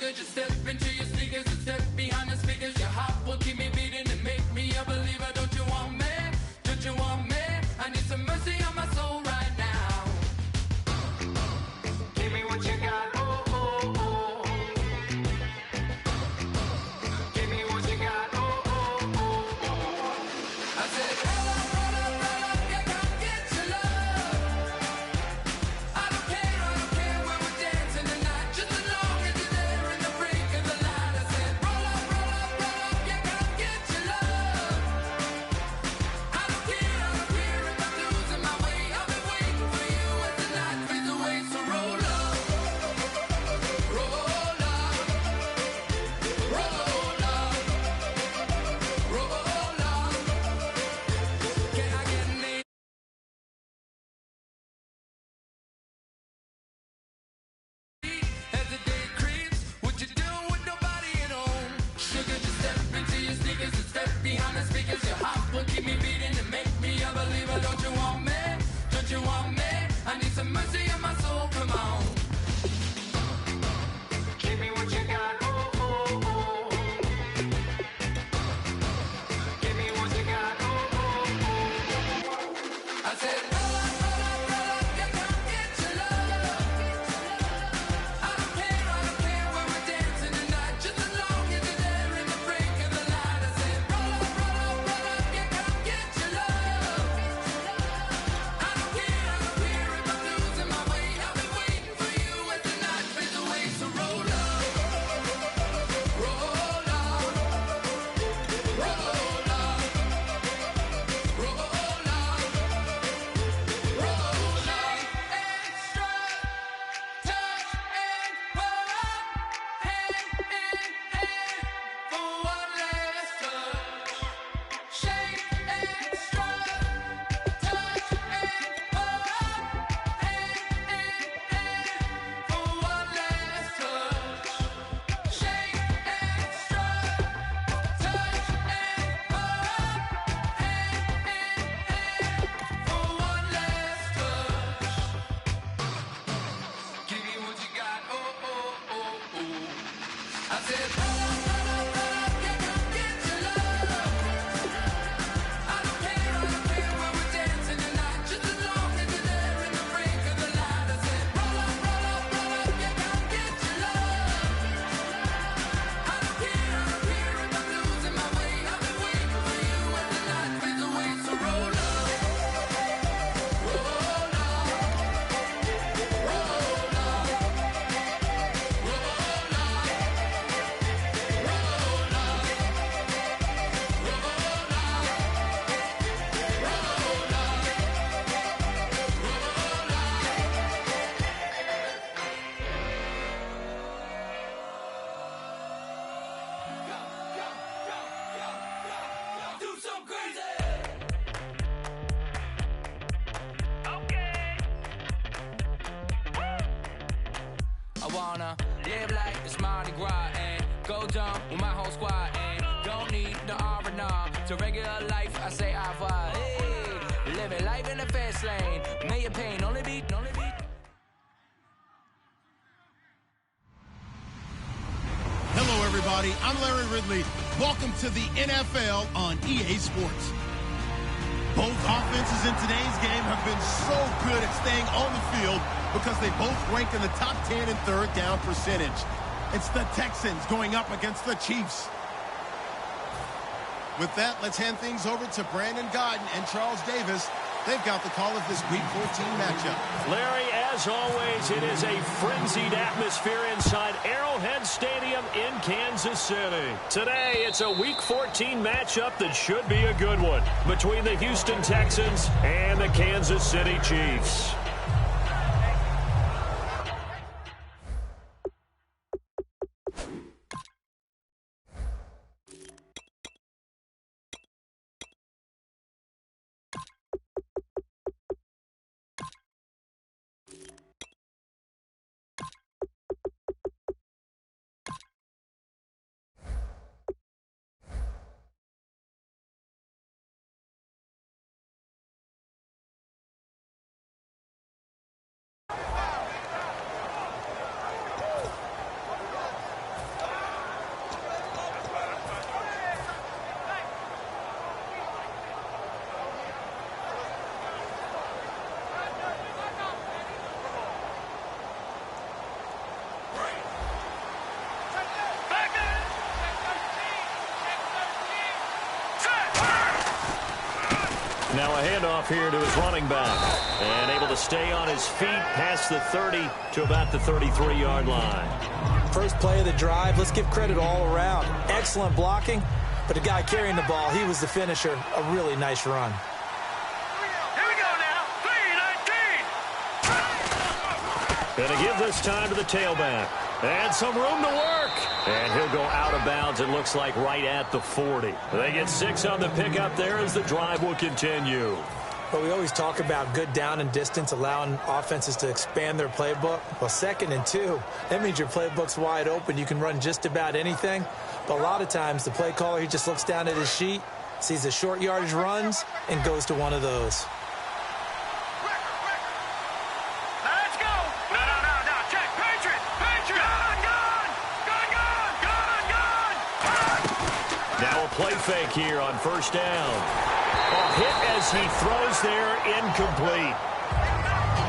Sugar, just step into your sneakers and step behind the speakers. Your heart will keep me beating and make me a believer. Don't you want me? Don't you want me? I need some mercy on my soul right now. Give me what you got, oh, oh, oh. Give me what you got, oh, oh, oh, oh. I said, roll up, yeah, come get your love. I don't care when we're dancing tonight, just as long as you're there in the break of the light. I said, roll up, yeah, come get your love. I don't care if I'm losing my way. I'll be waiting for you as the night fades away. So roll up, roll up, roll up, roll up. Can I get an amen? As the day creeps, what you doing with nobody at home? Sugar, just step into your sneakers and step behind the speakers. Your heart will keep me beating and make me a believer. Don't you want me? Don't you want me? I need some mercy on my soul. Come on. Give me what you got. Oh, oh, oh. Give me what you got. Oh, oh, oh. I said, roll up, yeah, come get your love. I don't care when we're dancing tonight, just as long as you're there in the break of the light. I said, roll up, yeah, come get your love. I don't care if I'm losing my way. I'll be waiting for you as the night fades away. So roll up, roll up, roll up, roll up, roll up. Extra touch and pull up, hand in hand for one last touch. Shake and strut, touch and pull up, hand in hand for one last touch. Shake and strut, touch and pull up, hand in hand for one last touch. Give me what you got, oh, oh, oh, oh. I said, roll up, yeah, come get your love. I don't care when we're dancing tonight, just as long as you're there in the break of the light. I said, roll up, yeah, come get your love. I don't care if I'm losing my way. I'll be waiting for you as the night fades away. So roll up, roll up, roll up, roll up, roll up, do some crazy. I wanna live like it's Mardi Gras and go dumb with my whole squad and don't need the R&R to regular life. I say au revoir. Hey, living life in the fast lane. May your pain only be. Hello, everybody. I'm Larry Ridley. Welcome to the NFL on EA Sports. Both offenses in today's game have been so good at staying on the field because they both rank in the top 10 in third down percentage. It's the Texans going up against the Chiefs. With that, let's hand things over to Brandon Godden and Charles Davis. They've got the call of this Week 14 matchup. Larry, as always, it is a frenzied atmosphere inside Arrowhead Stadium in Kansas City. Today, it's a Week 14 matchup that should be a good one between the Houston Texans and the Kansas City Chiefs. Now a handoff here to his running back. And able to stay on his feet past the 30 to about the 33-yard line. First play of the drive, let's give credit all around. Excellent blocking, but the guy carrying the ball, he was the finisher. A really nice run. Here we go now. 3-19. Gonna give this time to the tailback. And some room to work. And he'll go out of bounds, it looks like, right at the 40. They get 6 on the pickup there as the drive will continue. But we always talk about good down and distance, allowing offenses to expand their playbook. Well, 2nd and 2, that means your playbook's wide open. You can run just about anything. But a lot of times, the play caller, he just looks down at his sheet, sees the short yardage runs, and goes to one of those. Let's go. No. Check. Patriot. Gun. Now a play fake here on first down. A hit as he throws there, incomplete.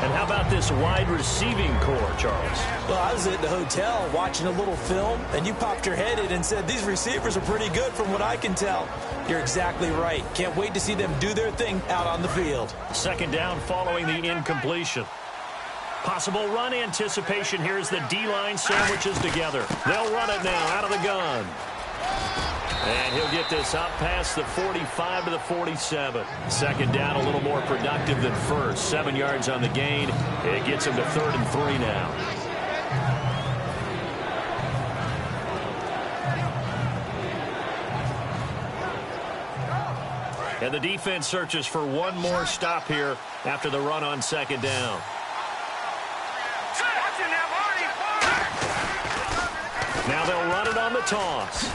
And how about this wide receiving core, Charles? Well, I was at the hotel watching a little film, and you popped your head in and said, these receivers are pretty good from what I can tell. You're exactly right. Can't wait to see them do their thing out on the field. 2nd down following the incompletion. Possible run anticipation here as the D-line sandwiches together. They'll run it now out of the gun. And he'll get this up past the 45 to the 47. 2nd down, a little more productive than first. 7 yards on the gain. It gets him to 3rd and 3 now. And the defense searches for one more stop here after the run on 2nd down. Now they'll run it on the toss.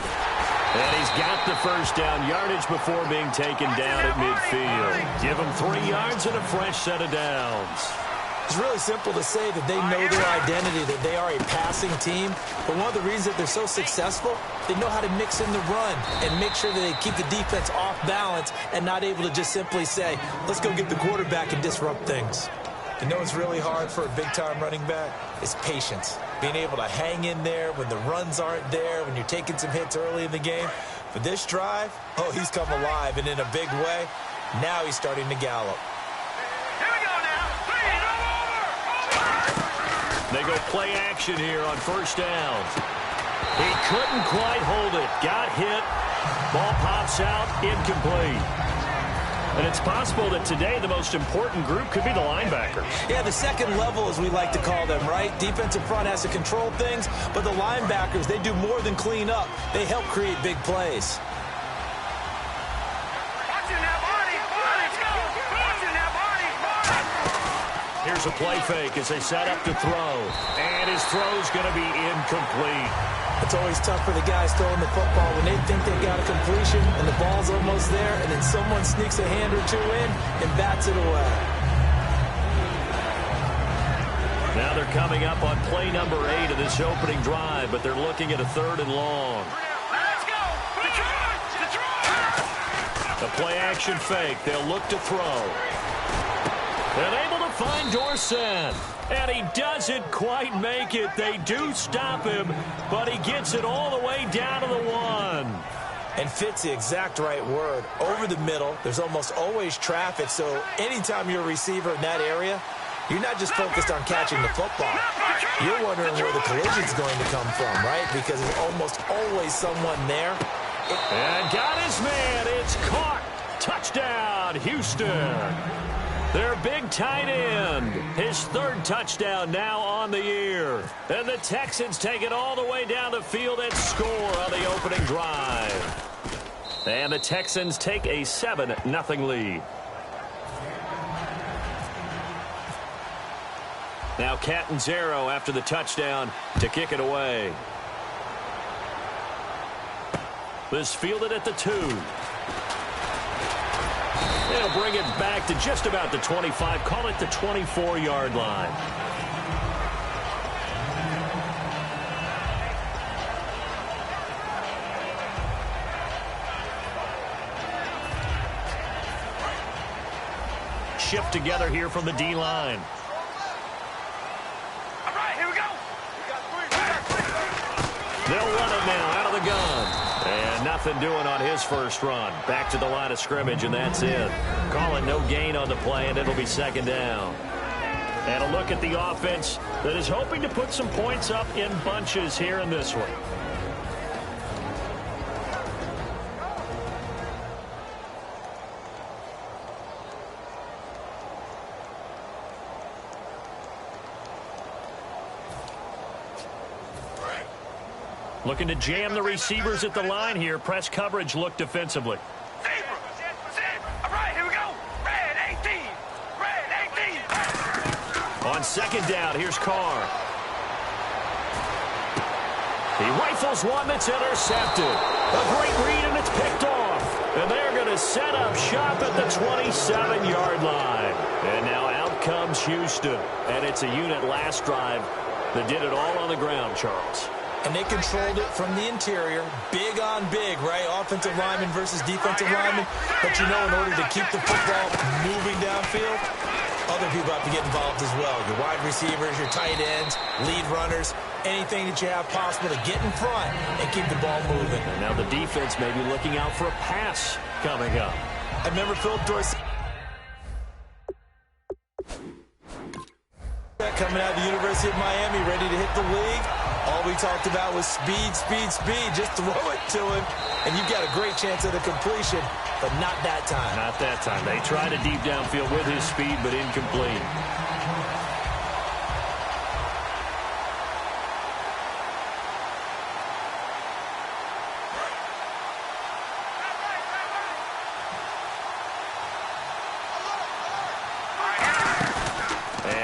And he's got the first down yardage before being taken down at midfield. Give him 3 yards and a fresh set of downs. It's really simple to say that they know their identity, that they are a passing team. But one of the reasons that they're so successful, they know how to mix in the run and make sure that they keep the defense off balance and not able to just simply say, let's go get the quarterback and disrupt things. You know what's really hard for a big-time running back? Is patience. Being able to hang in there when the runs aren't there, when you're taking some hits early in the game. For this drive, oh, he's come alive, and in a big way. Now he's starting to gallop. Here we go now. 3, They go play action here on first down. He couldn't quite hold it. Got hit. Ball pops out. Incomplete. And it's possible that today the most important group could be the linebackers. Yeah, the second level, as we like to call them, right? Defensive front has to control things, but the linebackers, they do more than clean up. They help create big plays. Here's a play fake as they set up to throw. And his throw's going to be incomplete. It's always tough for the guys throwing the football when they think they got a completion and the ball's almost there, and then someone sneaks a hand or two in and bats it away. Now they're coming up on play number 8 of this opening drive, but they're looking at a 3rd and long. Let's go. The play action fake. They'll look to throw. And able to find Dorsett. And he doesn't quite make it. They do stop him, but he gets it all the way down to the 1. And fit's the exact right word. Over the middle, there's almost always traffic, so anytime you're a receiver in that area, you're not just focused on catching the football. You're wondering where the collision's going to come from, right? Because there's almost always someone there. And got his man. It's caught. Touchdown, Houston. Their big tight end. His 3rd touchdown now on the year. And the Texans take it all the way down the field and score on the opening drive. And the Texans take a 7-0 lead. Now Catanzaro after the touchdown to kick it away. This fielded at the 2. They'll bring it back to just about the 25. Call it the 24-yard line. Shift together here from the D-line. All right, here we go. They'll run it now out of the gun. And not nothing doing on his first run. Back to the line of scrimmage, and that's it. Calling no gain on the play, and it'll be second down. And a look at the offense that is hoping to put some points up in bunches here in this one. Looking to jam the receivers at the line here. Press coverage look defensively. All right, here we go. Red 18. Red 18. On second down, here's Carr. He rifles one that's intercepted. A great read, and it's picked off. And they're going to set up shop at the 27-yard line. And now out comes Houston. And it's a unit last drive that did it all on the ground, Charles. And they controlled it from the interior, big on big, right? Offensive lineman versus defensive lineman. But you know, in order to keep the football moving downfield, other people have to get involved as well. Your wide receivers, your tight ends, lead runners, anything that you have possible to get in front and keep the ball moving. And now the defense may be looking out for a pass coming up. I remember Phil Dorsey coming out of the University of Miami, ready to hit the league. All we talked about was speed, speed, speed. Just throw it to him, and you've got a great chance at a completion, but not that time. Not that time. They tried a deep downfield with his speed, but incomplete.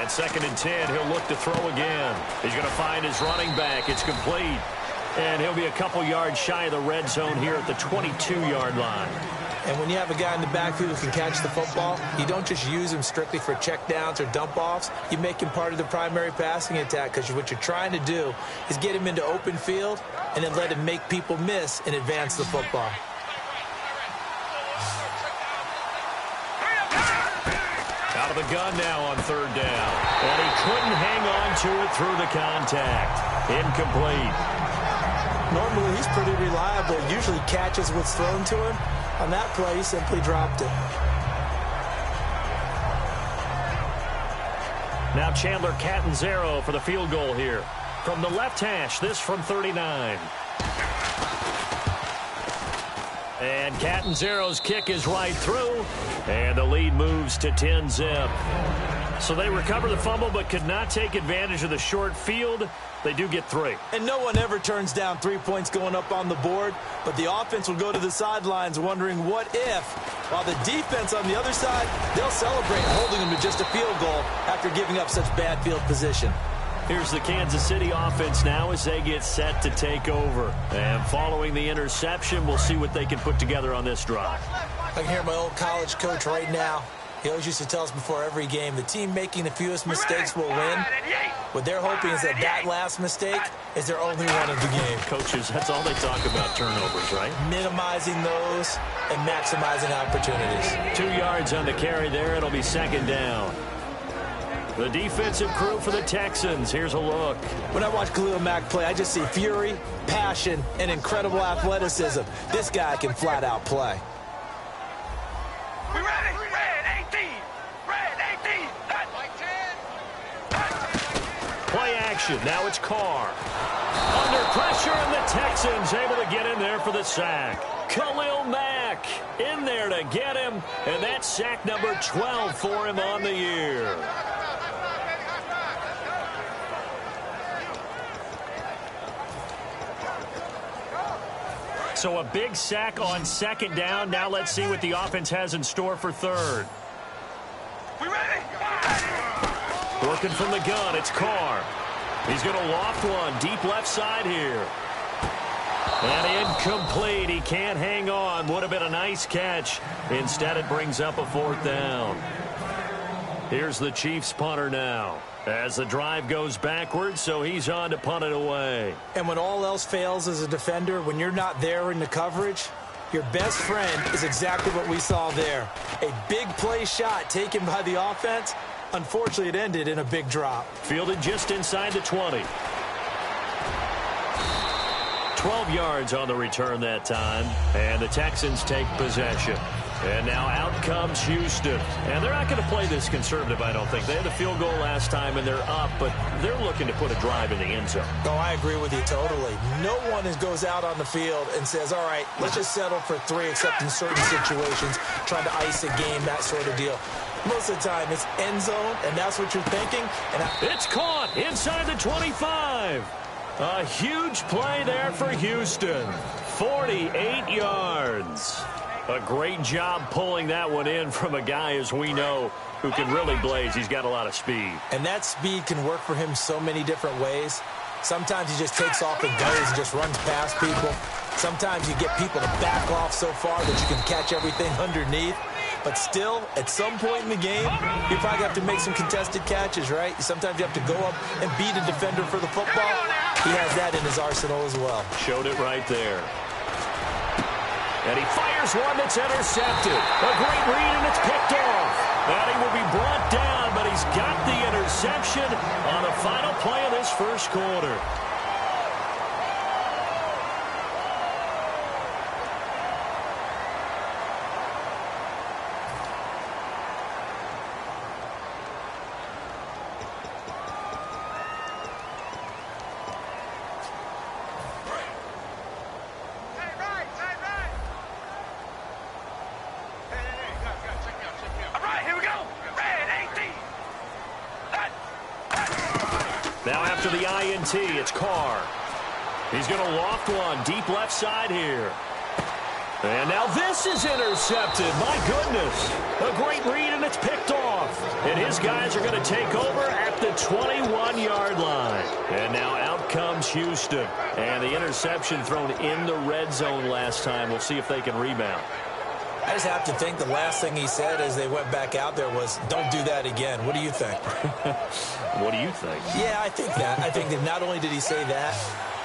Second and 10, he'll look to throw again. He's going to find his running back. It's complete. And he'll be a couple yards shy of the red zone here at the 22-yard line. And when you have a guy in the backfield who can catch the football, you don't just use him strictly for checkdowns or dump-offs. You make him part of the primary passing attack, because what you're trying to do is get him into open field and then let him make people miss and advance the football. Out of the gun now on third down. And he couldn't hang on to it through the contact. Incomplete. Normally, he's pretty reliable. Usually catches what's thrown to him. On that play, he simply dropped it. Now Chandler Catanzaro for the field goal here. From the left hash, this from 39. And Catanzaro's kick is right through. And the lead moves to 10-zip. So they recover the fumble but could not take advantage of the short field. They do get 3. And no one ever turns down 3 points going up on the board. But the offense will go to the sidelines wondering what if. While the defense on the other side, they'll celebrate holding them to just a field goal after giving up such bad field position. Here's the Kansas City offense now as they get set to take over. And following the interception, we'll see what they can put together on this drive. I can hear my old college coach right now. He always used to tell us before every game, the team making the fewest mistakes will win. What they're hoping is that last mistake is their only one of the game. Coaches, that's all they talk about, turnovers, right? Minimizing those and maximizing opportunities. 2 yards on the carry there. It'll be second down. The defensive crew for the Texans. Here's a look. When I watch Khalil Mack play, I just see fury, passion, and incredible athleticism. This guy can flat out play. We ready? Red 18. Red 18. Play action. Now it's Carr. Under pressure, and the Texans able to get in there for the sack. Khalil Mack in there to get him, and that's sack number 12 for him on the year. So a big sack on second down. Now let's see what the offense has in store for third. We ready? Working from the gun, it's Carr. He's going to loft one deep left side here. And incomplete. He can't hang on. Would have been a nice catch. Instead, it brings up a fourth down. Here's the Chiefs punter now. As the drive goes backwards, so he's on to punt it away. And when all else fails as a defender, when you're not there in the coverage, your best friend is exactly what we saw there. A big play shot taken by the offense. Unfortunately, it ended in a big drop. Fielded just inside the 20. 12 yards on the return that time, and the Texans take possession. And now out comes Houston. And they're not going to play this conservative, I don't think. They had a field goal last time, and they're up, but they're looking to put a drive in the end zone. Oh, I agree with you totally. No one goes out on the field and says, all right, let's just settle for 3, except in certain situations, trying to ice a game, that sort of deal. Most of the time, it's end zone, and that's what you're thinking. It's caught inside the 25. A huge play there for Houston. 48 yards. A great job pulling that one in from a guy, as we know, who can really blaze. He's got a lot of speed. And that speed can work for him so many different ways. Sometimes he just takes off and goes and just runs past people. Sometimes you get people to back off so far that you can catch everything underneath. But still, at some point in the game, you probably have to make some contested catches, right? Sometimes you have to go up and beat a defender for the football. He has that in his arsenal as well. Showed it right there. And he fires one that's intercepted. A great read, and it's picked off. And he will be brought down, but he's got the interception on the final play of this first quarter. Now after the INT, it's Carr. He's going to loft one deep left side here. And now this is intercepted. My goodness. A great read, and it's picked off. And his guys are going to take over at the 21-yard line. And now out comes Houston. And the interception thrown in the red zone last time. We'll see if they can rebound. I just have to think the last thing he said as they went back out there was, don't do that again. What do you think? What do you think? Yeah, I think that. I think that not only did he say that,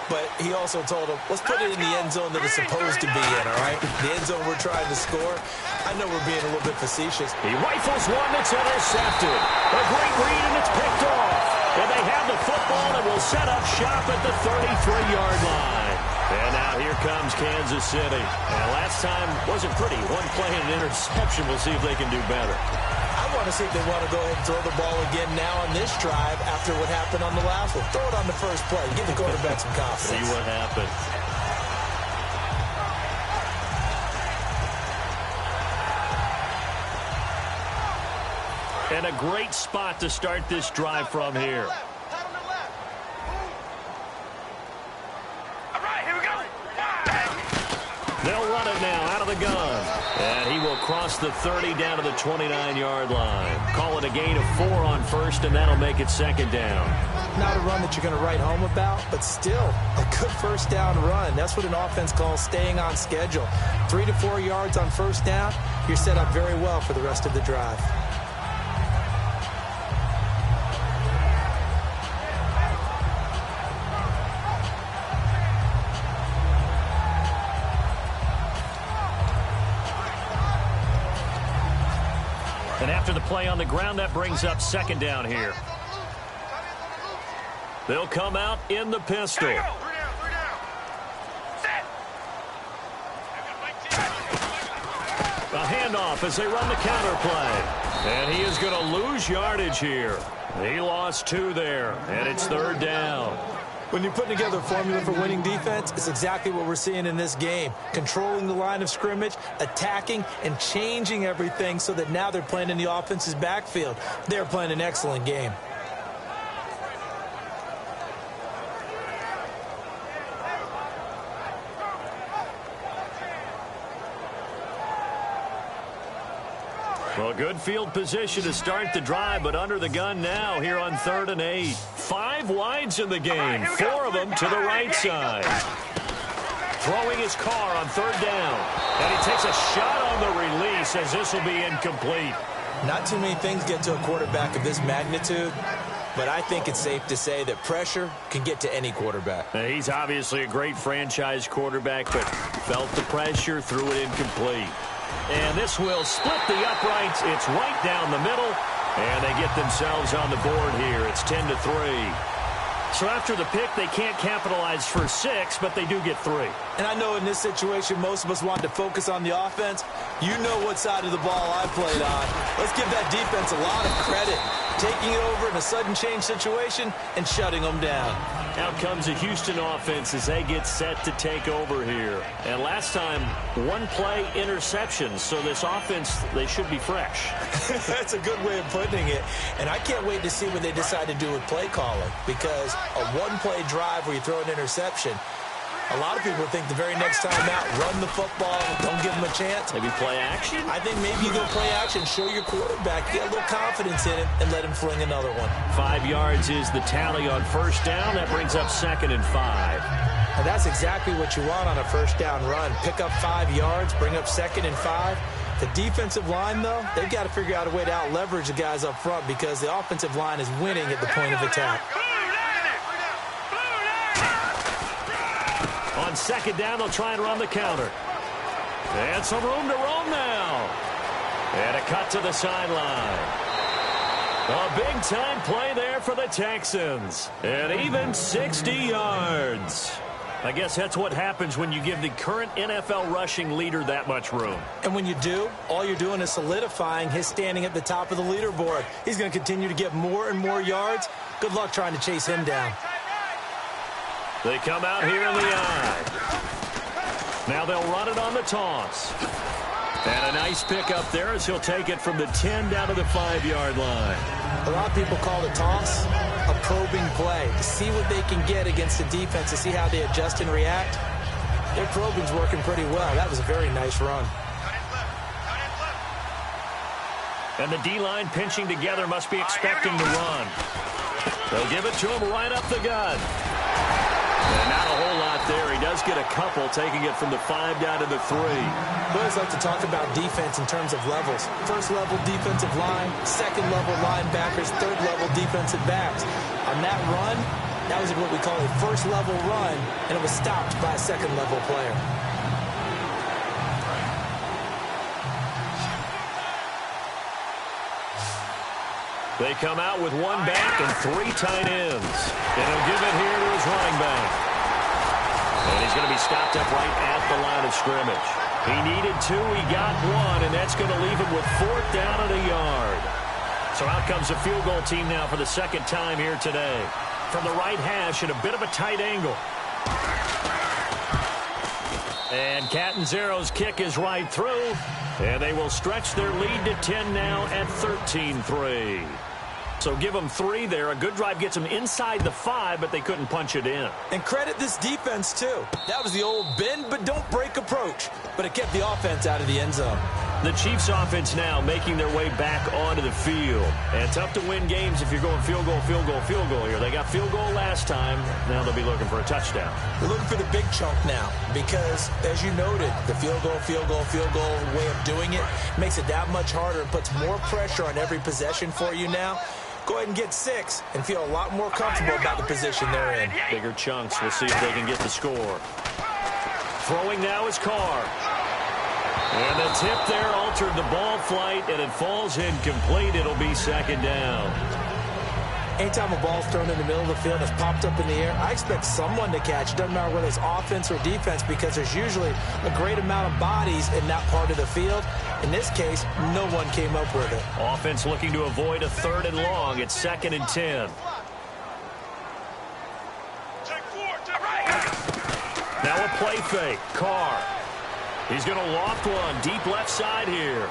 but he also told him, let's put it in the end zone that it's supposed to be in, all right? The end zone we're trying to score. I know we're being a little bit facetious. He rifles one that's intercepted. A great read, and it's picked off. And they have the football and will set up shop at the 33-yard line. And now here comes Kansas City. And last time wasn't pretty. One play and an interception. We'll see if they can do better. I want to see if they want to go ahead and throw the ball again now on this drive after what happened on the last one. Throw it on the first play. Give the quarterback some confidence. See what happens. And a great spot to start this drive from here. They'll run it now out of the gun. And he will cross the 30 down to the 29-yard line. Call it a gain of 4 on first, and that'll make it second down. Not a run that you're going to write home about, but still a good first down run. That's what an offense calls staying on schedule. 3 to 4 yards on first down, you're set up very well for the rest of the drive. And after the play on the ground, that brings up second down here. They'll come out in the pistol. A handoff as they run the counter play. And he is going to lose yardage here. He lost 2 there, and it's third down. When you're putting together a formula for winning defense, it's exactly what we're seeing in this game. Controlling the line of scrimmage, attacking, and changing everything so that now they're playing in the offense's backfield. They're playing an excellent game. Well, good field position to start the drive, but under the gun now here on 3rd and 8. 5 wides in the game, 4 of them to the right side. Throwing his car on 3rd down. And he takes a shot on the release as this will be incomplete. Not too many things get to a quarterback of this magnitude, but I think it's safe to say that pressure can get to any quarterback. Now, he's obviously a great franchise quarterback, but felt the pressure, threw it incomplete. And this will split the uprights. It's right down the middle. And they get themselves on the board here. It's 10-3. So after the pick, they can't capitalize for 6, but they do get 3. And I know in this situation, most of us wanted to focus on the offense. You know what side of the ball I played on. Let's give that defense a lot of credit. Taking it over in a sudden change situation and shutting them down. Out comes the Houston offense as they get set to take over here. And last time, 1 play interception. So this offense, they should be fresh. That's a good way of putting it. And I can't wait to see what they decide to do with play calling. Because a 1-play drive where you throw an interception, a lot of people think the very next time out, run the football, don't give them a chance. Maybe play action? I think maybe you go play action, show your quarterback, get a little confidence in him, and let him fling another one. 5 yards is the tally on first down. That brings up 2nd and 5. And that's exactly what you want on a first down run. Pick up 5 yards, bring up 2nd and 5. The defensive line, though, they've got to figure out a way to out-leverage the guys up front because the offensive line is winning at the point of attack. On 2nd down, they'll try and run the counter. And some room to roam now. And a cut to the sideline. A big-time play there for the Texans. And even 60 yards. I guess that's what happens when you give the current NFL rushing leader that much room. And when you do, all you're doing is solidifying his standing at the top of the leaderboard. He's going to continue to get more and more yards. Good luck trying to chase him down. They come out here in the eye. Now they'll run it on the toss. And a nice pick up there as he'll take it from the 10 down to the 5-yard line. A lot of people call the toss a probing play to see what they can get against the defense, to see how they adjust and react. Their probing's working pretty well. That was a very nice run. And the D-line pinching together must be expecting to run. They'll give it to him right up the gut. And not a whole lot there. He does get a couple, taking it from the 5 down to the 3. We always like to talk about defense in terms of levels. First-level defensive line, second-level linebackers, third-level defensive backs. On that run, that was what we call a first-level run, and it was stopped by a second-level player. They come out with 1 back and 3 tight ends. And he'll give it here to his running back. And he's going to be stopped up right at the line of scrimmage. He needed 2, he got 1, and that's going to leave him with 4th down and a yard. So out comes the field goal team now for the 2nd time here today. From the right hash at a bit of a tight angle. And Catanzaro's kick is right through. And they will stretch their lead to 10 now at 13-3. So give them 3 there. A good drive gets them inside the 5, but they couldn't punch it in. And credit this defense, too. That was the old bend but don't break approach. But it kept the offense out of the end zone. The Chiefs offense now making their way back onto the field. And tough to win games if you're going field goal, field goal, field goal here. They got field goal last time. Now they'll be looking for a touchdown. They're looking for the big chunk now because, as you noted, the field goal way of doing it makes it that much harder and puts more pressure on every possession for you now. Go ahead and get 6 and feel a lot more comfortable about the position they're in. Bigger chunks. We'll see if they can get the score. Throwing now is Carr. And the tip there altered the ball flight, and it falls incomplete. It'll be 2nd down. Anytime a ball's thrown in the middle of the field and it's popped up in the air, I expect someone to catch. It doesn't matter whether it's offense or defense because there's usually a great amount of bodies in that part of the field. In this case, no one came up with it. Offense looking to avoid a 3rd and long. It's 2nd and 10. Now a play fake. Carr. He's going to loft one deep left side here.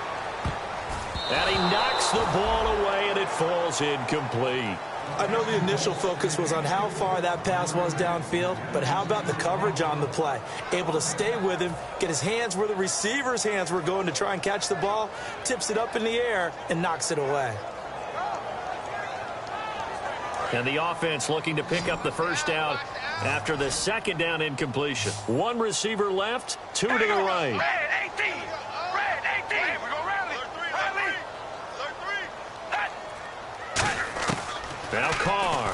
And he knocks the ball away, and it falls incomplete. I know the initial focus was on how far that pass was downfield, but how about the coverage on the play? Able to stay with him, get his hands where the receiver's hands were going to try and catch the ball, tips it up in the air, and knocks it away. And the offense looking to pick up the 1st down after the 2nd down incompletion. 1 receiver left, 2 to the right. Red 18. Red 18. Hey, we go rally. Now Carr.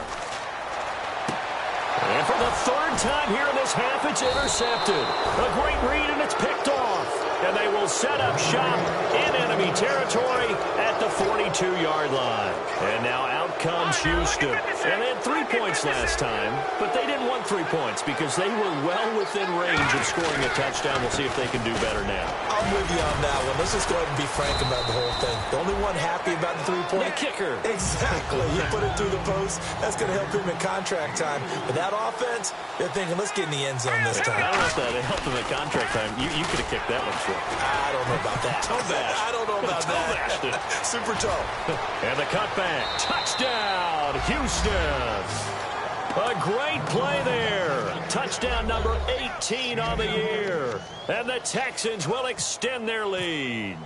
And for the 3rd time here in this half, it's intercepted. A great read, and it's picked off. And they will set up shop in enemy territory at the 42-yard line. And now out comes Houston. And they had 3 points last time, but they didn't want 3 points because they were well within range of scoring a touchdown. We'll see if they can do better now. I'm with you on that one. Let's just go ahead and be frank about the whole thing. The only one happy about the 3-point. The kicker. Exactly. You put it through the post. That's going to help him in contract time. But that offense, they're thinking, let's get in the end zone this time. I don't know if that helped him in contract time. You could have kicked that one short. I don't know about that. Toe bash. I don't know about that. Super toe. And the cutback. Touchdown, Houston. A great play there. Touchdown number 18 on the year. And the Texans will extend their lead.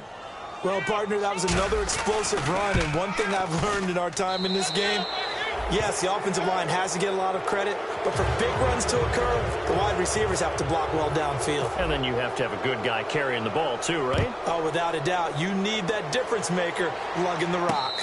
Well, partner, that was another explosive run. And one thing I've learned in our time in this game, yes, the offensive line has to get a lot of credit, but for big runs to occur, the wide receivers have to block well downfield. And then you have to have a good guy carrying the ball too, right? Oh, without a doubt. You need that difference maker lugging the rock.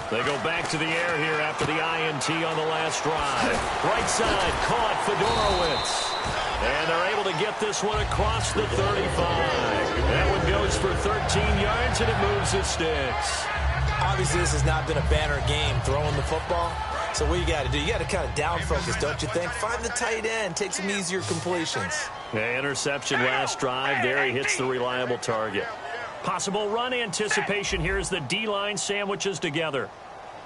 They go back to the air here after the INT on the last drive. Right side, caught Fedorowicz. And they're able to get this one across the 35. That one goes for 13 yards, and it moves the sticks. Obviously, this has not been a banner game throwing the football. So what you got to do, you got to kind of down focus, don't you think? Find the tight end, take some easier completions. The interception last drive. There he hits the reliable target. Possible run anticipation here as the D-line sandwiches together.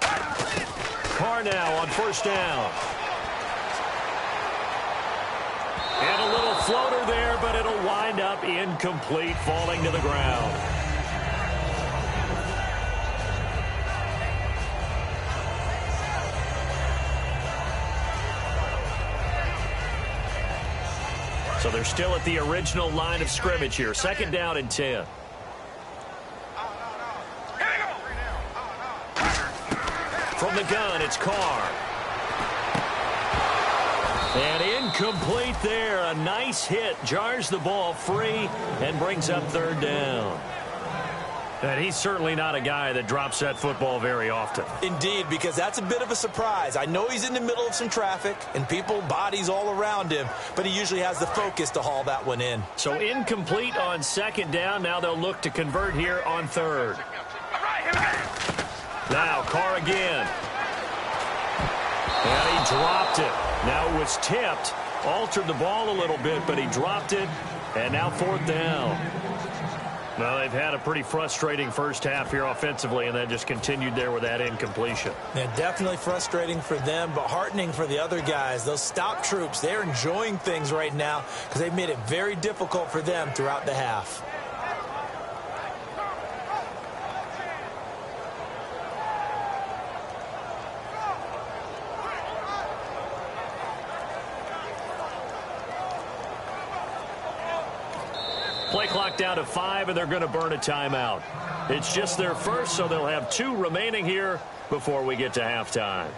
Carr now on first down. And a little floater there, but it'll wind up incomplete, falling to the ground. So they're still at the original line of scrimmage here. Second down and 10. From the gun, it's Carr. And incomplete there. A nice hit. Jars the ball free and brings up third down. And he's certainly not a guy that drops that football very often. Indeed, because that's a bit of a surprise. I know he's in the middle of some traffic and people, bodies all around him, but he usually has the focus to haul that one in. So incomplete on second down. Now they'll look to convert here on third. Now Carr again. And he dropped it. Now it was tipped. Altered the ball a little bit, but he dropped it. And now fourth down. Well, they've had a pretty frustrating first half here offensively, and that just continued there with that incompletion. Yeah, definitely frustrating for them, but heartening for the other guys. Those stop troops, they're enjoying things right now because they've made it very difficult for them throughout the half. Play clock down to 5, and they're going to burn a timeout. It's just their first, so they'll have 2 remaining here before we get to halftime.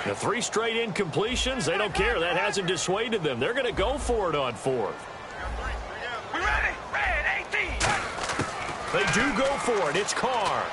The 3 straight incompletions, they don't care. That hasn't dissuaded them. They're going to go for it on fourth. We ready? Red 18. They do go for it. It's Carr.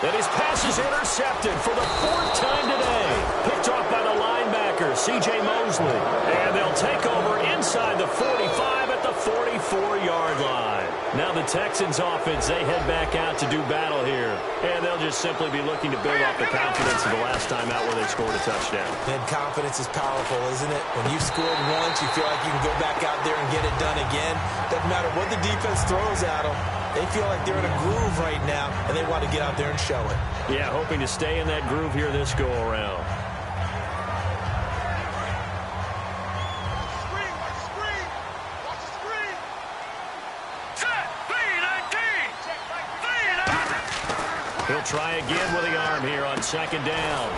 And his pass is intercepted for the 4th time today. Picked off by the linebacker, C.J. Mosley. And they'll take over inside the 45 at the 44-yard line. Now the Texans offense, they head back out to do battle here. And they'll just simply be looking to build off the confidence of the last time out where they scored a touchdown. And confidence is powerful, isn't it? When you've scored once, you feel like you can go back out there and get it done again. Doesn't matter what the defense throws at them. They feel like they're in a groove right now, and they want to get out there and show it. Yeah, hoping to stay in that groove here this go-around. try again with the arm here on second down.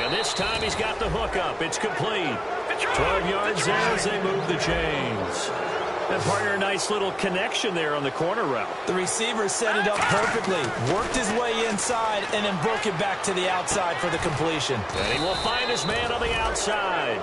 And this time he's got the hook up. It's complete. 12 yards there as they move the chains. And partner, a nice little connection there on the corner route. The receiver set it up perfectly, worked his way inside, and then broke it back to the outside for the completion. And he will find his man on the outside.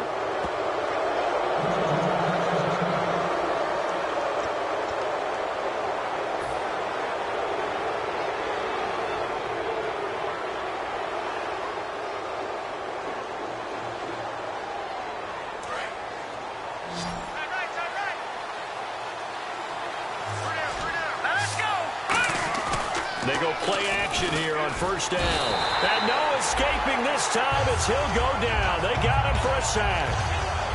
They go play action here on first down. And no escaping this time as he'll go down. They got him for a sack.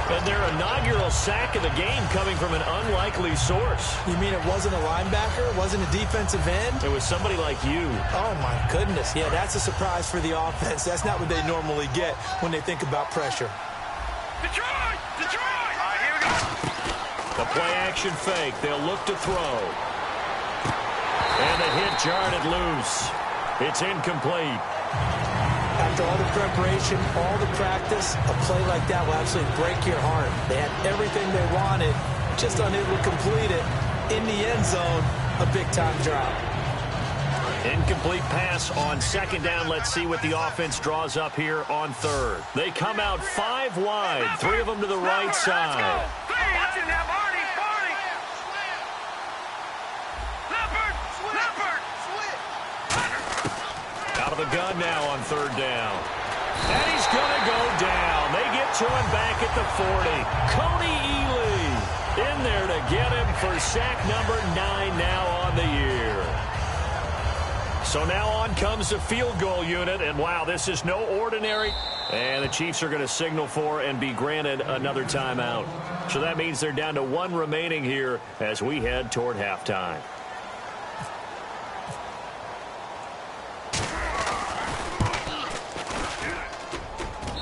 And their inaugural sack of the game coming from an unlikely source. You mean it wasn't a linebacker? It wasn't a defensive end? It was somebody like you. Oh, my goodness. Yeah, that's a surprise for the offense. That's not what they normally get when they think about pressure. Detroit! Detroit! All right, here we go. The play action fake. They'll look to throw. And the hit jarred it loose. It's incomplete. After all the preparation, all the practice, a play like that will absolutely break your heart. They had everything they wanted, just unable to complete it. In the end zone, a big-time drop. Incomplete pass on second down. Let's see what the offense draws up here on third. They come out 5 wide, 3 of them to the right side. Watch it now, Barney! Barney! Leopard! Leopard! Out of the gun now on third down. And he's going to go down. They get to him back at the 40. Coney Ely in there to get him for sack number 9 now on the year. So now on comes the field goal unit. And, wow, this is no ordinary. And the Chiefs are going to signal for and be granted another timeout. So that means they're down to 1 remaining here as we head toward halftime.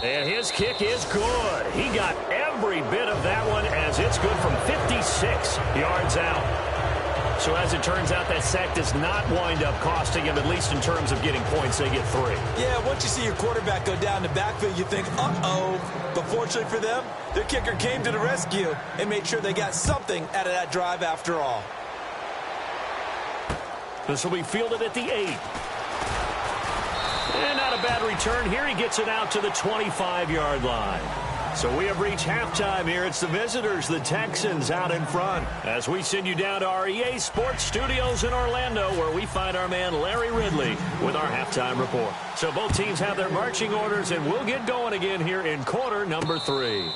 And his kick is good. He got every bit of that one as it's good from 56 yards out. So as it turns out, that sack does not wind up costing him, at least in terms of getting points. They get 3. Yeah, once you see your quarterback go down the backfield, you think, uh-oh. But fortunately for them, their kicker came to the rescue and made sure they got something out of that drive after all. This will be fielded at the 8. And not a bad return here. He gets it out to the 25-yard line. So we have reached halftime here. It's the visitors, the Texans, out in front. As we send you down to our EA Sports Studios in Orlando, where we find our man Larry Ridley with our halftime report. So both teams have their marching orders, and we'll get going again here in quarter number 3.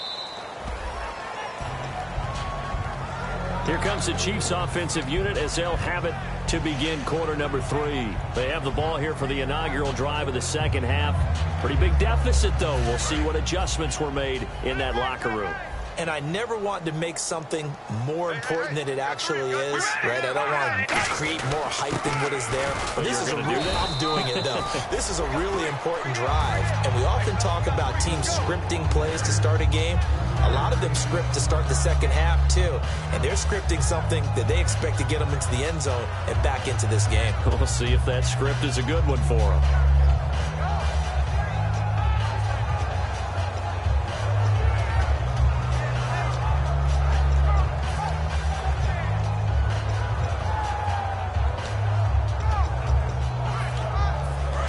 Here comes the Chiefs offensive unit as they'll have it to begin quarter number 3. They have the ball here for the inaugural drive of the second half. Pretty big deficit, though. We'll see what adjustments were made in that locker room. And I never want to make something more important than it actually is, right? I don't want to create more hype than what is there. But this is a do that? I'm doing it, though. This is a really important drive. And we often talk about teams scripting plays to start a game. A lot of them script to start the second half, too. And they're scripting something that they expect to get them into the end zone and back into this game. We'll see if that script is a good one for them.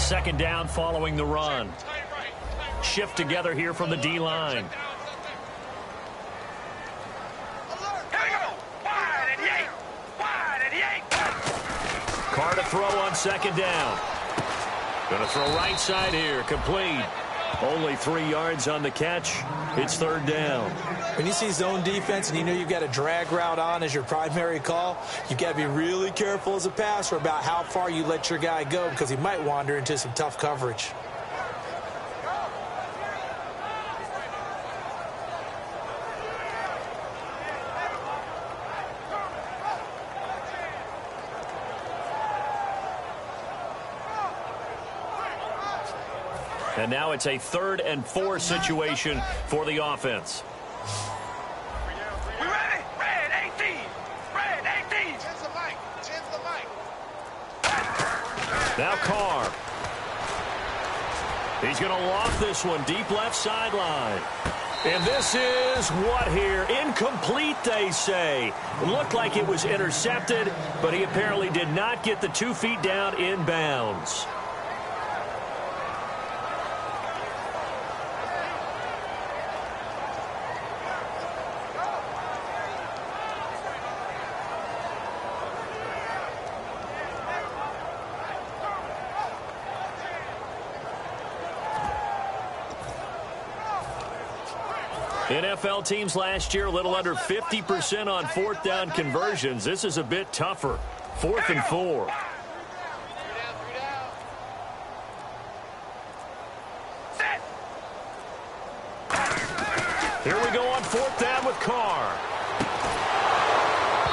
Second down following the run. Shift together here from the D-line. Carr to throw on second down. Going to throw right side here. Complete. Only 3 yards on the catch. It's third down. When you see zone defense and you know you've got a drag route on as your primary call, you've got to be really careful as a passer about how far you let your guy go because he might wander into some tough coverage. And now it's a 3rd and 4 situation for the offense. We ready? Red 18! Red 18! Change the mic! Change the mic! Now Carr. He's going to loft this one deep left sideline. And this is what here? Incomplete, they say. It looked like it was intercepted, but he apparently did not get the 2 feet down in bounds. NFL teams last year a little under 50% on fourth down conversions. This is a bit tougher. 4th and 4. Here we go on 4th down with Carr.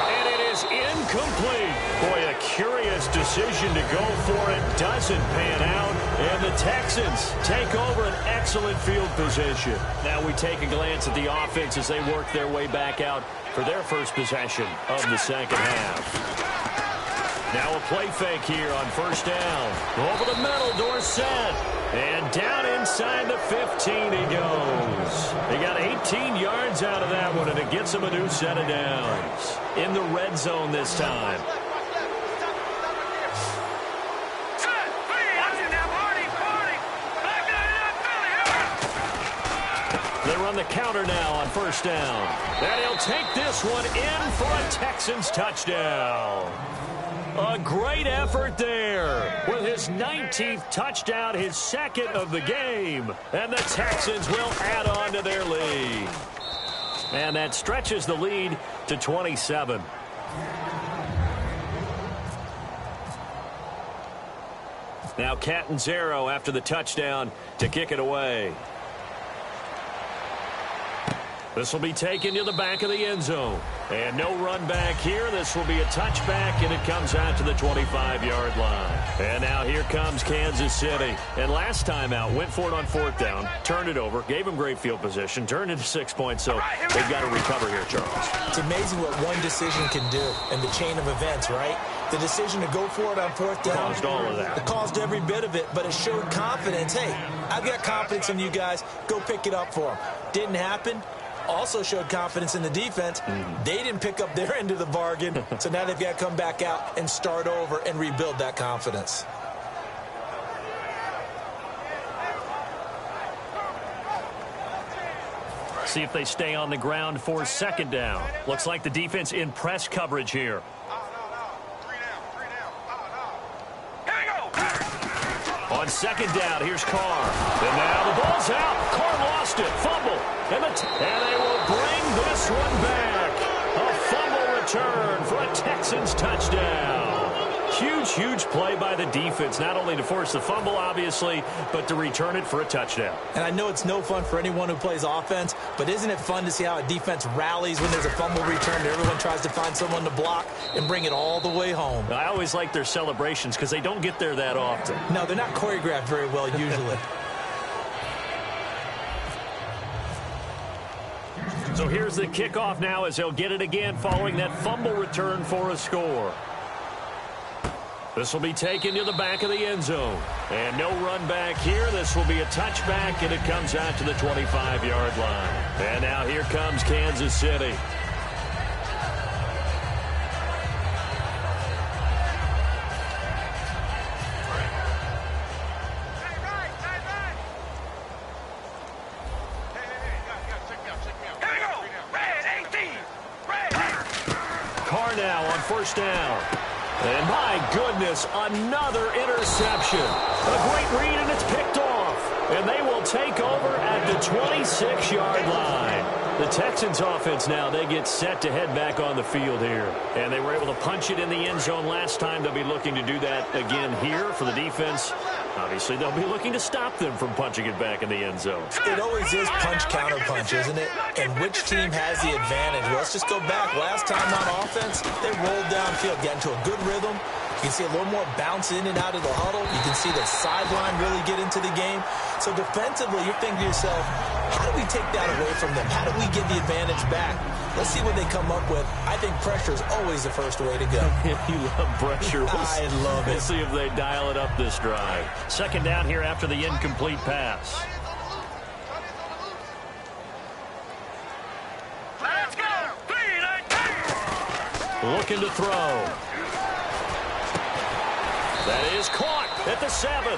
And it is incomplete. Boy, a curious decision to go for it. Doesn't pan out. And the Texans take over an excellent field position. Now we take a glance at the offense as they work their way back out for their first possession of the second half. Now a play fake here on 1st down. Over the middle, Dorsett. And down inside the 15 he goes. He got 18 yards out of that one, and it gets him a new set of downs. In the red zone this time. They run the counter now on 1st down. And he'll take this one in for a Texans touchdown. A great effort there with his 19th touchdown, his 2nd of the game. And the Texans will add on to their lead. And that stretches the lead to 27. Now Catanzaro after the touchdown to kick it away. This will be taken to the back of the end zone. And no run back here. This will be a touchback, and it comes out to the 25-yard line. And now here comes Kansas City. And last time out, went for it on 4th down, turned it over, gave them great field position, turned it to 6 points, so they've got to recover here, Charles. It's amazing what one decision can do in the chain of events, right? The decision to go for it on 4th down. Caused all of that. It caused every bit of it, but it showed confidence. Hey, I've got confidence in you guys. Go pick it up for them. Didn't happen. Also showed confidence in the defense. They didn't pick up their end of the bargain, so now they've got to come back out and start over and rebuild that confidence. See if they stay on the ground for 2nd down. Looks like the defense in press coverage here. On 2nd down, here's Carr. And now the ball's out. Carr lost it. Fumble. And they will bring this one back. A fumble return for a Texans touchdown. Huge, huge play by the defense, not only to force the fumble, obviously, but to return it for a touchdown. And I know it's no fun for anyone who plays offense, but isn't it fun to see how a defense rallies when there's a fumble return and everyone tries to find someone to block and bring it all the way home? I always like their celebrations because they don't get there that often. No, they're not choreographed very well usually. So here's the kickoff now as they'll get it again following that fumble return for a score. This will be taken to the back of the end zone. And no run back here. This will be a touchback, and it comes out to the 25-yard line. And now here comes Kansas City. Carr now on 1st down. And my goodness, another interception. A great read, and it's picked off. And they will take over at the 26-yard line. The Texans offense now, they get set to head back on the field here. And they were able to punch it in the end zone last time. They'll be looking to do that again here for the defense. Obviously, they'll be looking to stop them from punching it back in the end zone. It always is punch-counter-punch, isn't it? And which team has the advantage? Well, let's just go back. Last time on offense, they rolled downfield, got into a good rhythm, You can see a little more bounce in and out of the huddle. You can see the sideline really get into the game. So defensively, you're thinking to yourself, how do we take that away from them? How do we get the advantage back? Let's see what they come up with. I think pressure is always the first way to go. You love pressure. I love it. We'll see if they dial it up this drive. Second down here after the incomplete pass. Let's go! Looking to throw. That is caught at the 7.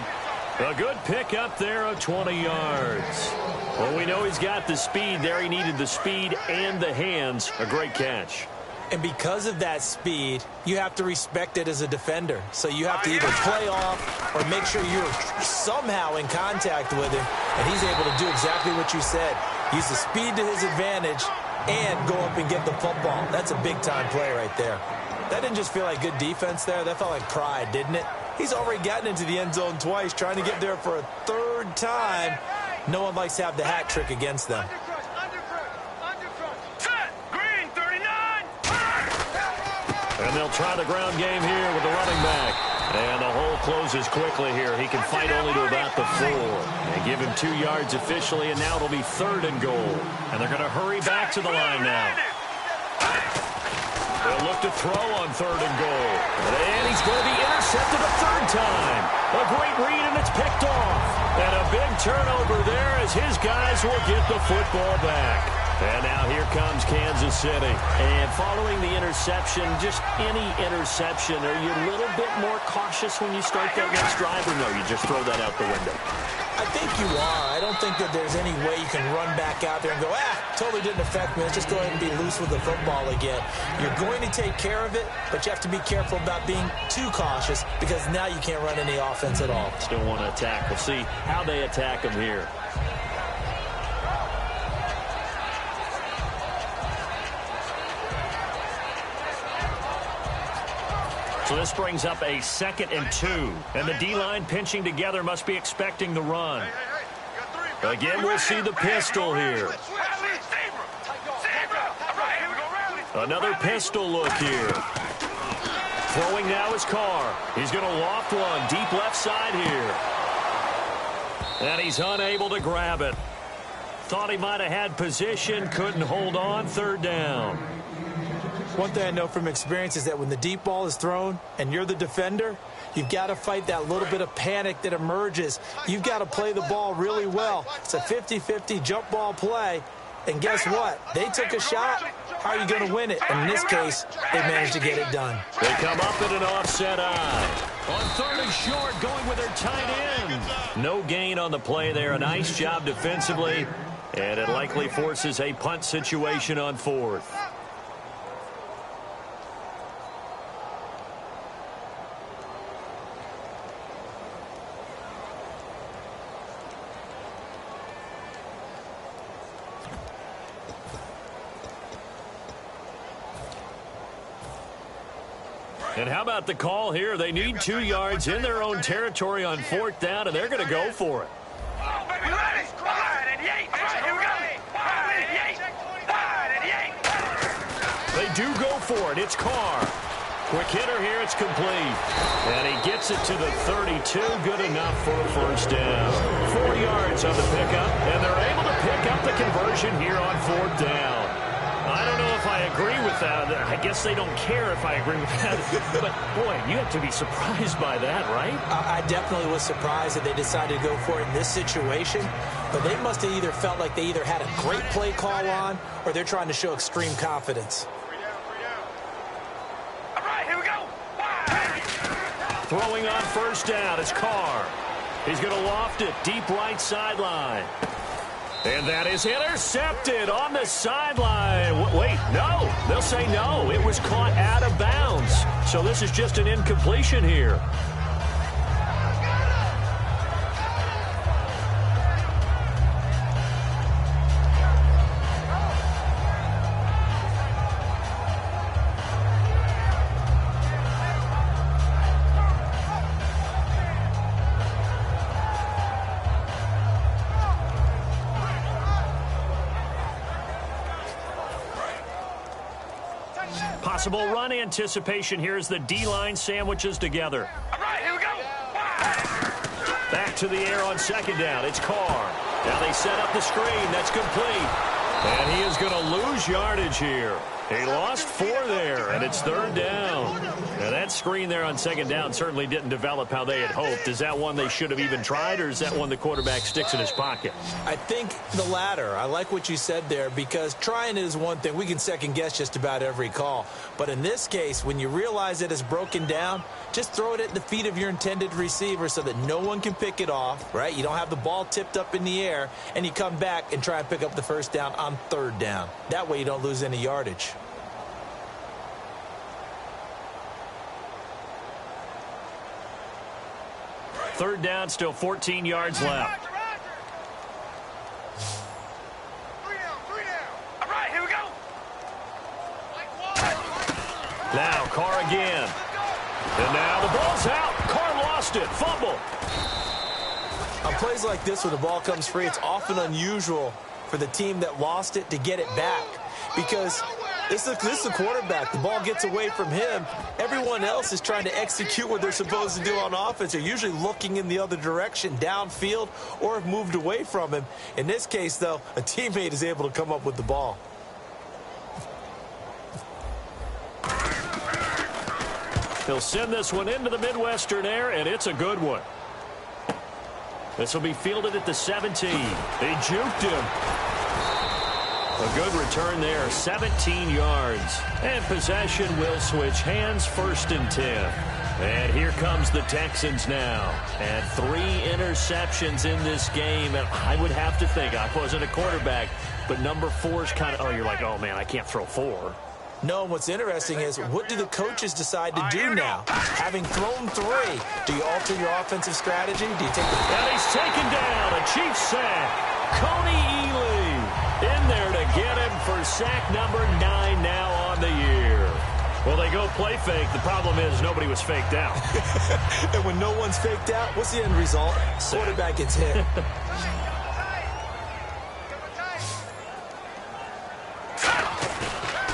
A good pickup there of 20 yards. Well, we know he's got the speed there. He needed the speed and the hands. A great catch. And because of that speed, you have to respect it as a defender. So you have to either play off or make sure you're somehow in contact with him. And he's able to do exactly what you said. Use the speed to his advantage and go up and get the football. That's a big-time play right there. That didn't just feel like good defense there. That felt like pride, didn't it? He's already gotten into the end zone twice, trying to get there for a third time. No one likes to have the hat trick against them. Set! Green, 39! And they'll try the ground game here with the running back. And the hole closes quickly here. He can fight only to about the 4. They give him 2 yards officially, and now it'll be 3rd and goal. And they're going to hurry back to the line now. They'll look to throw on 3rd and goal. And he's going to be intercepted a 3rd time. A great read, and it's picked off. And a big turnover there as his guys will get the football back. And now here comes Kansas City. And following the interception, just any interception, are you a little bit more cautious when you start that next drive, or no, you just throw that out the window? I think you are. I don't think that there's any way you can run back out there and go, totally didn't affect me. Let's just go ahead and be loose with the football again. You're going to take care of it, but you have to be careful about being too cautious because now you can't run any offense at all. Still want to attack. We'll see how they attack him here. So this brings up a 2nd and 2. And the D-line pinching together must be expecting the run. Again, we'll see the pistol here. Another pistol look here. Throwing now is Carr. He's going to loft one deep left side here. And he's unable to grab it. Thought he might have had position, couldn't hold on. 3rd down. One thing I know from experience is that when the deep ball is thrown and you're the defender, you've got to fight that little bit of panic that emerges. You've got to play the ball really well. It's a 50-50 jump ball play. And guess what? They took a shot. How are you going to win it? And in this case, they managed to get it done. They come up at an offset eye. On 3rd and short, going with their tight end. No gain on the play there. A nice job defensively. And it likely forces a punt situation on 4th. And how about the call here? They need 2 yards in their own territory on 4th down, and they're going to go for it. They do go for it. It's Carr. Quick hitter here. It's complete. And he gets it to the 32. Good enough for a 1st down. 4 yards on the pickup, and they're able to pick up the conversion here on 4th down. I don't know if I agree with that. I guess they don't care if I agree with that. But, boy, you have to be surprised by that, right? I definitely was surprised that they decided to go for it in this situation. But they must have either felt like they either had a great play call on or they're trying to show extreme confidence. All right, here we go. Throwing on 1st down, it's Carr. He's going to loft it deep right sideline. And that is intercepted on the sideline. Wait, no. They'll say no. It was caught out of bounds. So this is just an incompletion here. Possible run anticipation here as the D-line sandwiches together. All right, here we go. Back to the air on second down. It's Carr. Now they set up the screen. That's complete. And he is going to lose yardage here. He lost 4 there, and it's third down. Now that screen there on second down certainly didn't develop how they had hoped. Is that one they should have even tried, or is that one the quarterback sticks in his pocket? I think the latter. I like what you said there, because trying it is one thing. We can second-guess just about every call. But in this case, when you realize it is broken down, just throw it at the feet of your intended receiver so that no one can pick it off, right? You don't have the ball tipped up in the air, and you come back and try and pick up the first down on third down. That way you don't lose any yardage. Third down, still 14 yards left. All right, here we go. Now Carr again. And now the ball's out. Carr lost it. Fumble. On plays like this where the ball comes free, it's often unusual for the team that lost it to get it back, because this is a quarterback. The ball gets away from him. Everyone else is trying to execute what they're supposed to do on offense. They're usually looking in the other direction, downfield, or have moved away from him. In this case, though, a teammate is able to come up with the ball. He'll send this one into the Midwestern air, and it's a good one. This will be fielded at the 17. They juked him. A good return there, 17 yards. And possession will switch hands, 1st and 10. And here comes the Texans now. And 3 interceptions in this game. And I would have to think, I wasn't a quarterback, but number 4 is kind of, you're like, oh, man, I can't throw 4. No, what's interesting is, what do the coaches decide to do now? Having thrown 3, do you alter your offensive strategy? Do you take the... And he's taken down, a Chiefs sack. Coney Ely in there to get him for sack number 9 now on the year. Well, they go play fake. The problem is nobody was faked out. And when no one's faked out, what's the end result? Quarterback gets hit.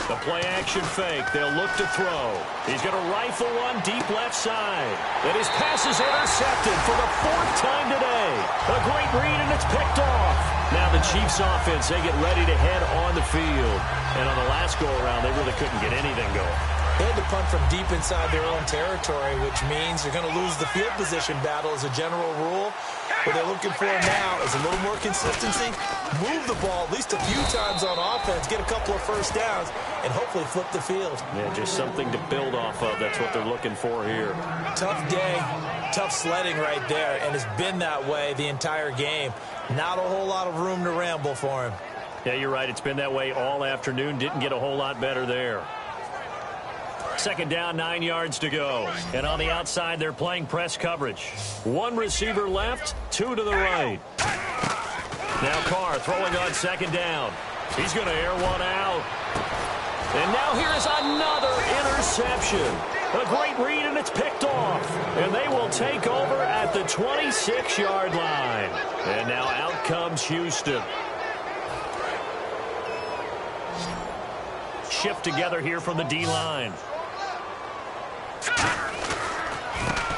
The play-action fake. They'll look to throw. He's going to rifle one deep left side. And his pass is intercepted for the 4th time today. A great read, and it's picked off. Now the Chiefs offense, they get ready to head on the field. And on the last go-around, they really couldn't get anything going. They had to punt from deep inside their own territory, which means they're going to lose the field position battle as a general rule. What they're looking for now is a little more consistency, move the ball at least a few times on offense, get a couple of first downs, and hopefully flip the field. Yeah, just something to build off of. That's what they're looking for here. Tough day, tough sledding right there, and it's been that way the entire game. Not a whole lot of room to ramble for him. Yeah, you're right. It's been that way all afternoon. Didn't get a whole lot better there. Second down, 9 yards to go. And on the outside, they're playing press coverage. 1 receiver left, 2 to the right. Now Carr throwing on second down. He's going to air one out. And now here's another interception. A great read, and it's picked off. And they will take over at the 26-yard line. And now out comes Houston. Shift together here from the D-line.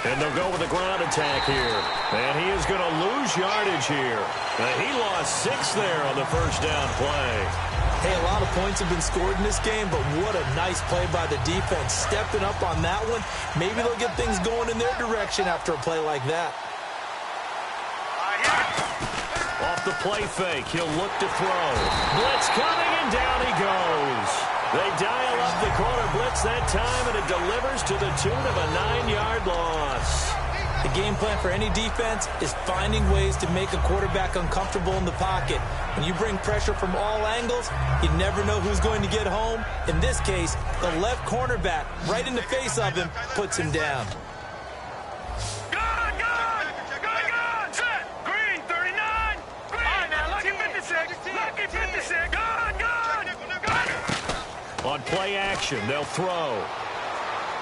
And they'll go with a ground attack here. And he is going to lose yardage here. And he lost 6 there on the first down play. Hey, a lot of points have been scored in this game, but what a nice play by the defense. Stepping up on that one, maybe they'll get things going in their direction after a play like that. Off the play fake, he'll look to throw. Blitz coming, and down he goes. They dial up the corner blitz that time, and it delivers to the tune of a 9-yard loss. The game plan for any defense is finding ways to make a quarterback uncomfortable in the pocket. When you bring pressure from all angles, you never know who's going to get home. In this case, the left cornerback, right in the face of him, puts him down. On play action, they'll throw.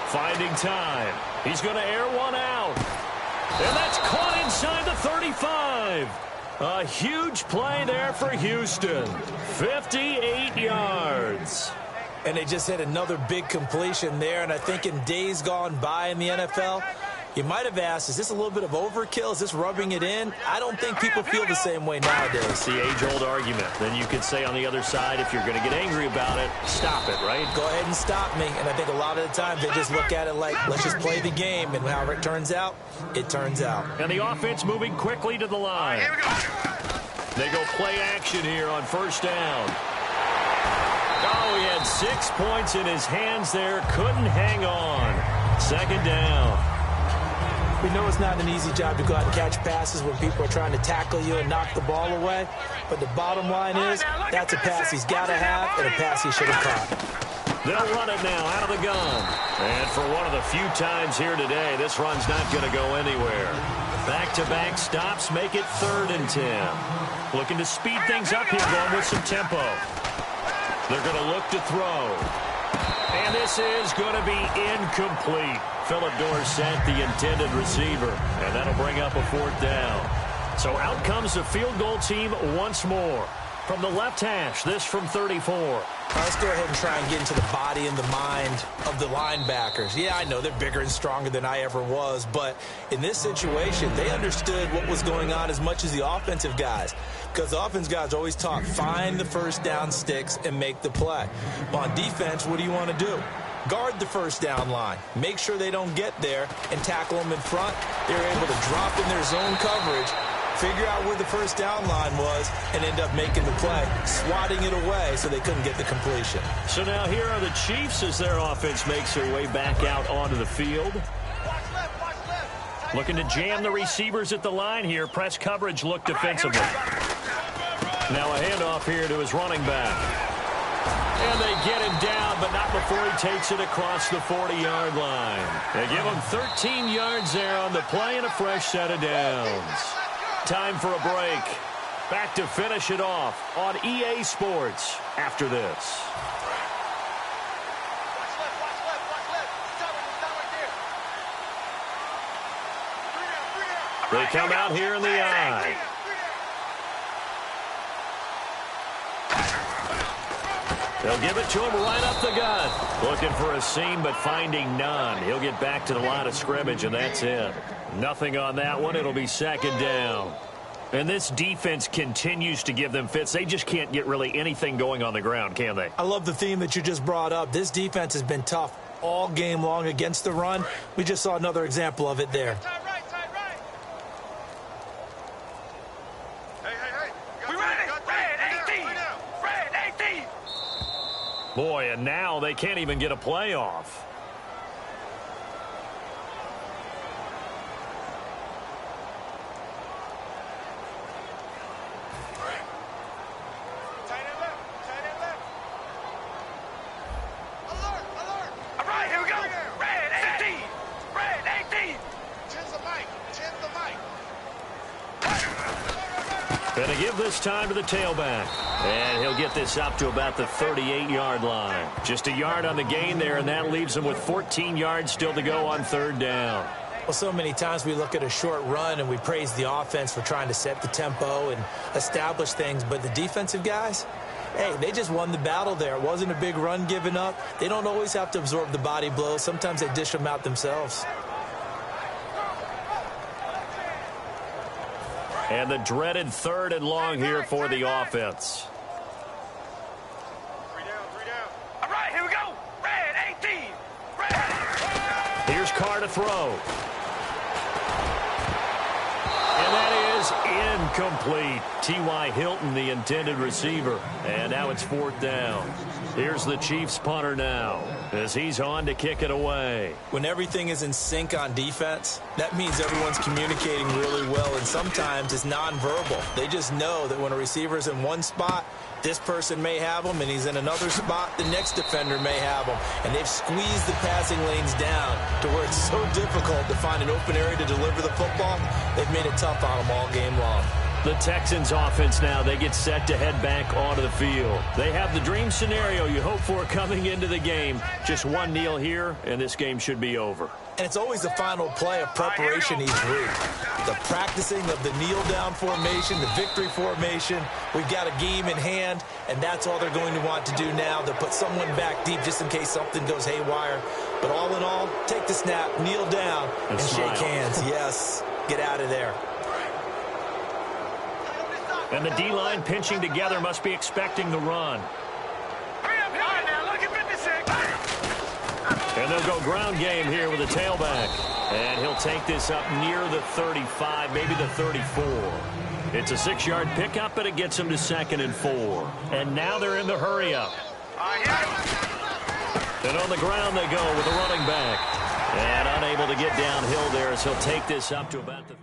Finding time. He's going to air one out. And that's caught inside the 35. A huge play there for Houston. 58 yards. and they just hit another big completion there. And I think in days gone by in the NFL, you might have asked, is this a little bit of overkill? Is this rubbing it in? I don't think people feel the same way nowadays. It's the age-old argument. Then you could say on the other side, if you're going to get angry about it, stop it, right? Go ahead and stop me. And I think a lot of the times they just look at it like, let's just play the game. And however it turns out, it turns out. And the offense moving quickly to the line. Here we go. They go play action here on first down. Oh, he had 6 points in his hands there. Couldn't hang on. Second down. We know it's not an easy job to go out and catch passes when people are trying to tackle you and knock the ball away. But the bottom line is, that's a pass he's got to have and a pass he should have caught. They'll run it now out of the gun. And for one of the few times here today, this run's not going to go anywhere. Back-to-back stops make it 3rd and 10. Looking to speed things up here, going with some tempo. They're going to look to throw. And this is going to be incomplete. Philip Dorsett, the intended receiver. And that'll bring up a 4th down. So out comes the field goal team once more. From the left hash, this from 34. Let's go ahead and try and get into the body and the mind of the linebackers. Yeah, I know they're bigger and stronger than I ever was, but in this situation, they understood what was going on as much as the offensive guys. Because the offensive guys always talk, find the first down sticks and make the play. Well, on defense, what do you want to do? Guard the first down line. Make sure they don't get there and tackle them in front. They were able to drop in their zone coverage, figure out where the first down line was, and end up making the play, swatting it away so they couldn't get the completion. So now here are the Chiefs as their offense makes their way back out onto the field. Looking to jam the receivers at the line here. Press coverage look defensively. Now a handoff here to his running back. And they get him down, but not before he takes it across the 40-yard line. They give him 13 yards there on the play and a fresh set of downs. Time for a break. Back to finish it off on EA Sports after this. They come out here in the eye. They'll give it to him right up the gut. Looking for a seam, but finding none. He'll get back to the line of scrimmage, and that's it. Nothing on that one. It'll be 2nd down. And this defense continues to give them fits. They just can't get really anything going on the ground, can they? I love the theme that you just brought up. This defense has been tough all game long against the run. We just saw another example of it there. Boy, and now they can't even get a play off. Going to give this time to the tailback. And he'll get this up to about the 38-yard line. Just a yard on the gain there, and that leaves him with 14 yards still to go on 3rd down. Well, so many times we look at a short run and we praise the offense for trying to set the tempo and establish things. But the defensive guys, hey, they just won the battle there. It wasn't a big run given up. They don't always have to absorb the body blows. Sometimes they dish them out themselves. And the dreaded 3rd and long here for the offense. 3 down. All right, here we go. Red 18. Red. Here's Carr to throw. And that is incomplete. T.Y. Hilton, the intended receiver. And now it's 4th down. Here's the Chiefs punter now as he's on to kick it away. When everything is in sync on defense, that means everyone's communicating really well, and sometimes it's nonverbal. They just know that when a receiver's in one spot, this person may have him, and he's in another spot, the next defender may have him. And they've squeezed the passing lanes down to where it's so difficult to find an open area to deliver the football. They've made it tough on them all game long. The Texans offense now, they get set to head back onto the field. They have the dream scenario you hope for coming into the game. Just one kneel here, and this game should be over. And it's always the final play of preparation each week. The practicing of the kneel-down formation, the victory formation. We've got a game in hand, and that's all they're going to want to do now. They'll put someone back deep just in case something goes haywire. But all in all, take the snap, kneel down, and shake hands. Yes, get out of there. And the D-line pinching together must be expecting the run. And they'll go ground game here with a tailback. And he'll take this up near the 35, maybe the 34. It's a 6-yard pickup, but it gets him to 2nd and 4. And now they're in the hurry-up. And on the ground they go with a running back. And unable to get downhill there as he'll take this up to about the...